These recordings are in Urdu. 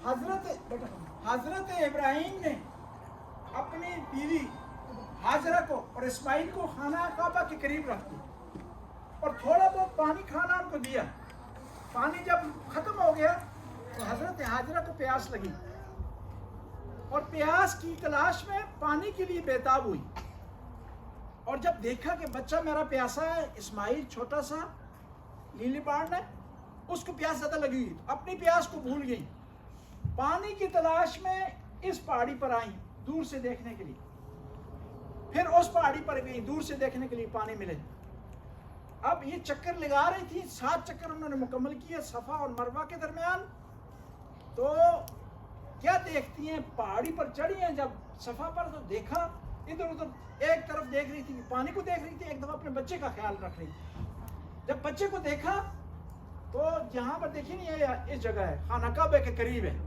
حضرت ابراہیم نے اپنی بیوی حاجرہ کو اور اسماعیل کو خانہ کعبہ کے قریب رکھ دی اور تھوڑا بہت پانی کھانا ان کو دیا. پانی جب ختم ہو گیا تو حضرت حاجرہ کو پیاس لگی اور پیاس کی تلاش میں پانی کے لیے بےتاب ہوئی. اور جب دیکھا کہ بچہ میرا پیاسا ہے، اسماعیل چھوٹا سا لیلی بارن ہے، اس کو پیاس زیادہ لگی ہوئی، اپنی پیاس کو بھول گئی. پانی کی تلاش میں اس پہاڑی پر آئیں دور سے دیکھنے کے لیے، پھر اس پہاڑی پر گئی دور سے دیکھنے کے لیے پانی ملے. اب یہ چکر لگا رہی تھی، 7 چکر انہوں نے مکمل کیے صفا اور مروہ کے درمیان. تو کیا دیکھتی ہیں، پہاڑی پر چڑھی ہیں جب صفا پر، تو دیکھا ادھر ادھر ایک طرف دیکھ رہی تھی، پانی کو دیکھ رہی تھی، ایک دفعہ اپنے بچے کا خیال رکھ رہی تھی. جب بچے کو دیکھا تو جہاں پر دیکھی نہیں ہے، اس جگہ ہے خانہ کعبہ کے قریب ہے،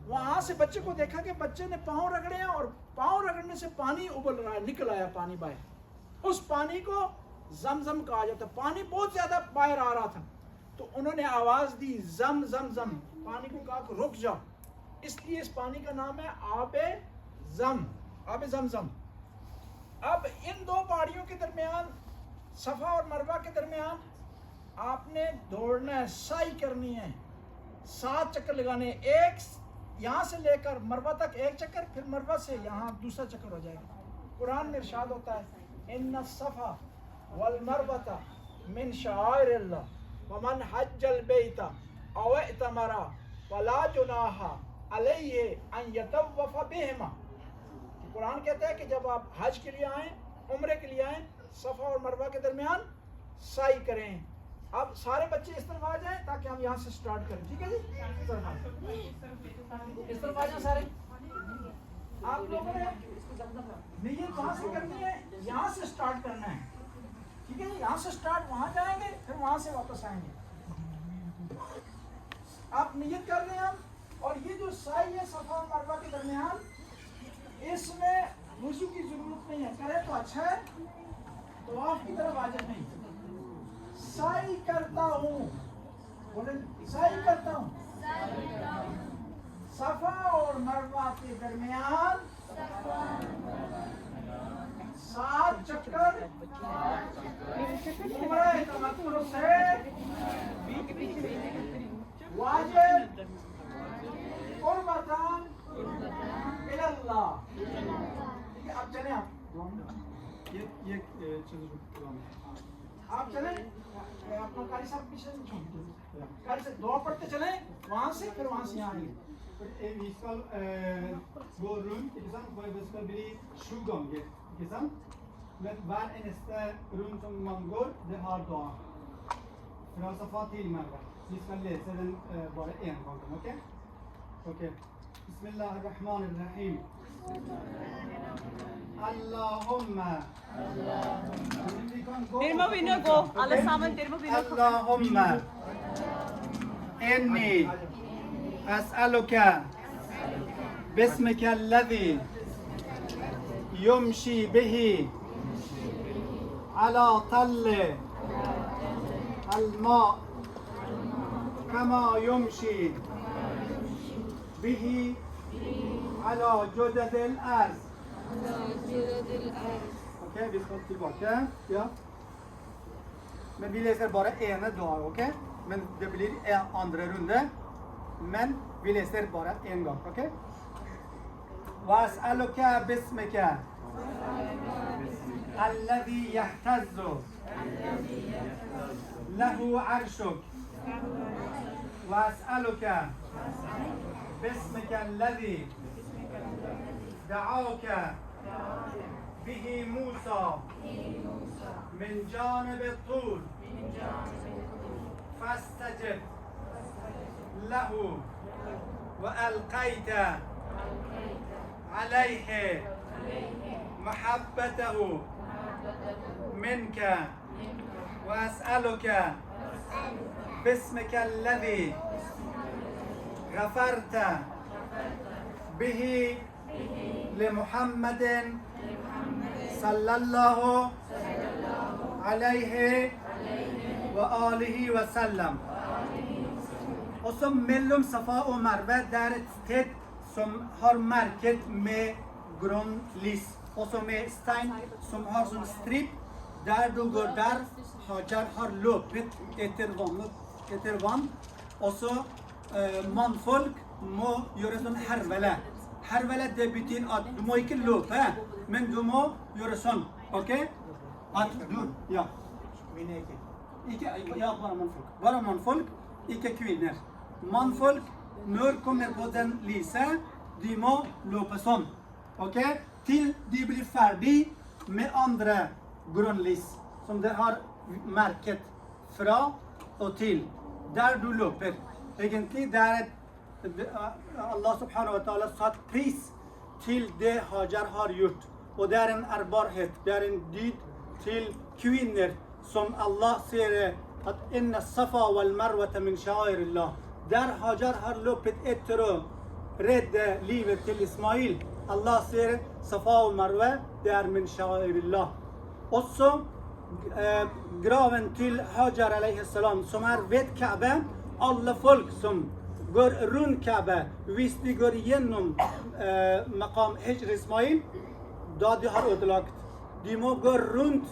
وہاں سے بچے کو دیکھا کہ بچے نے پاؤں رگڑے ہیں اور پاؤں رگڑنے سے پانی ابل رہا ہے، نکل آیا پانی باہر. اس پانی کو زمزم کہا جاتا ہے. پانی بہت زیادہ باہر آ رہا تھا تو انہوں نے آواز دی زم زم زم، پانی کو کہا کہ رک جا. اس لیے اس پانی کا نام ہے آب زم، آب زمزم. اب ان دو پہاڑیوں کے درمیان، صفا اور مروہ کے درمیان آپ نے دوڑنا ہے، سعی کرنی ہے، 7 چکر لگانے. ایک یہاں سے لے کر مروہ تک ایک چکر، پھر مروہ سے یہاں دوسرا چکر ہو جائے گا. قرآن میں ارشاد ہوتا ہے ان الصفا والمروۃ من شعائر اللہ ومن حج البیت او اعتمر فلا جناح علیہ ان یطوف بہما. قرآن کہتا ہے کہ جب آپ حج کے لیے آئیں، عمرے کے لیے آئیں، صفا اور مروہ کے درمیان سعی کریں. اب سارے بچے اس طرف آ جائیں تاکہ ہم یہاں سے سٹارٹ کریں. ٹھیک ہے جی، اس طرف آ جائیں سارے. آپ لوگوں نے نیت وہاں سے کرنی ہے، یہاں سے سٹارٹ کرنا ہے. ٹھیک ہے جی، یہاں سے سٹارٹ، وہاں جائیں گے، پھر وہاں سے واپس آئیں گے. آپ نیت کر رہے ہیں ہم. اور یہ جو سعی ہے صفا اور مروہ کے درمیان، اس میں وضو کی ضرورت نہیں ہے. کرے تو اچھا ہے، طواف کی طرف حاجت نہیں. سعی کرتا ہوں، بولیں سعی کرتا ہوں صفا اور مروہ کے درمیان 7 چکر عمرہ تمتع سے واجب قربتاً الی اللہ. اب چلیں، آپ چلیں اپنا قاری صاحب پیچھے قاری سے دعا pådte چلیں وہاں سے، پھر وہاں سے یہاں آئیں گے. Vi skal gå rundt, ikke sant? For det skal bli 7 ganger, ikke sant? Men hver eneste rund som man går, det har dua. Fra Safa til Marwa. Vi skal lese den bare én gang, ok? Ok. Bismillahirrahmanirrahim. Allahumma. Dere må begynne å gå, alle sammen. Dere må begynne å gå. Allahumma. Inni. أسألك باسمك الذي يمشي به على طل الماء كما يمشي به على جدد الأرض. Ok, vi skal tilbake. Ja. Men vi leser bare ene dua, ok? Men det blir en andre runde. Men vi leser bare en gang, ok? وأسألك باسمك الذي يهتز له عرشك وأسألك باسمك الذي دعاك به موسى من جانب الطور فاستجب له وألقيت عليه محبته منك وأسألك باسمك الذي غفرت به لمحمد صلى الله عليه وآله وسلم. Og så mellom Safa og Marve, det er et sted som har merket med grønn lys. Også med stein som har sånn strip. Der du går der, Hajar har løpet etter vann. Og så mannfolk må gjøre sånn hervele. Hervele, det betyr at du må ikke løpe, men du må gjøre sånn, ok? At du, ja. Ikke, ja, bare mannfolk, ikke kvinner. Mannfolk, når kommer på den lyset, de må løpe sånn, ok? Til de blir ferdig med andre grønnlys, som de har merket fra og til. Der du løper. Egentlig, det er Allah subhanahu wa ta'ala satt pris til det Hajar har gjort. Og det er en ærbarhet, det er en dyd til kvinner, som Allah sier at inna safa wal marwata min sha'airillah. Der Hajar har løpet etter å redde livet til Ismail. Allah sier safa og marwa, det er min sha'airillah. Også graven til Hajar alaihi salam, som er ved Kaaba. Alle folk som går rundt Kaaba, hvis de går gjennom maqam Hijr Ismail, da de har ødelagt. De må gå rundt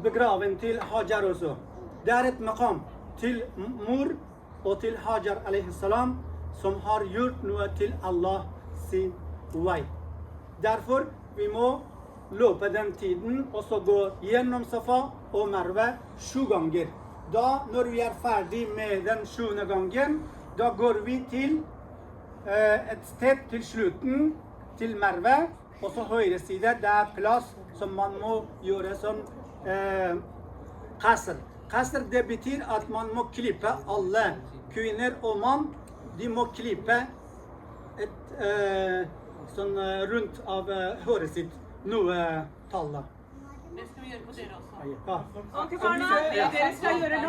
begraven til Hajar også. Det er et maqam til mor og til Hajar alaihi salam, som har gjort noe til Allah sin vei. Derfor vi må løpe den tiden og så gå gjennom Safa og Marwa 7 ganger. Da, når vi er ferdig med den 7. gangen, da går vi til et sted til slutten, til Marwa, og så høyre side, det er plass som man må gjøre sånn qasr. Qasr, det betyr at man må klippe alle kvinner og mann, de må klippe et sånn rundt av håret sitt, noe tallet. Det skal vi gjøre på dere også. Ja. Ok, barna, dere skal gjøre noe.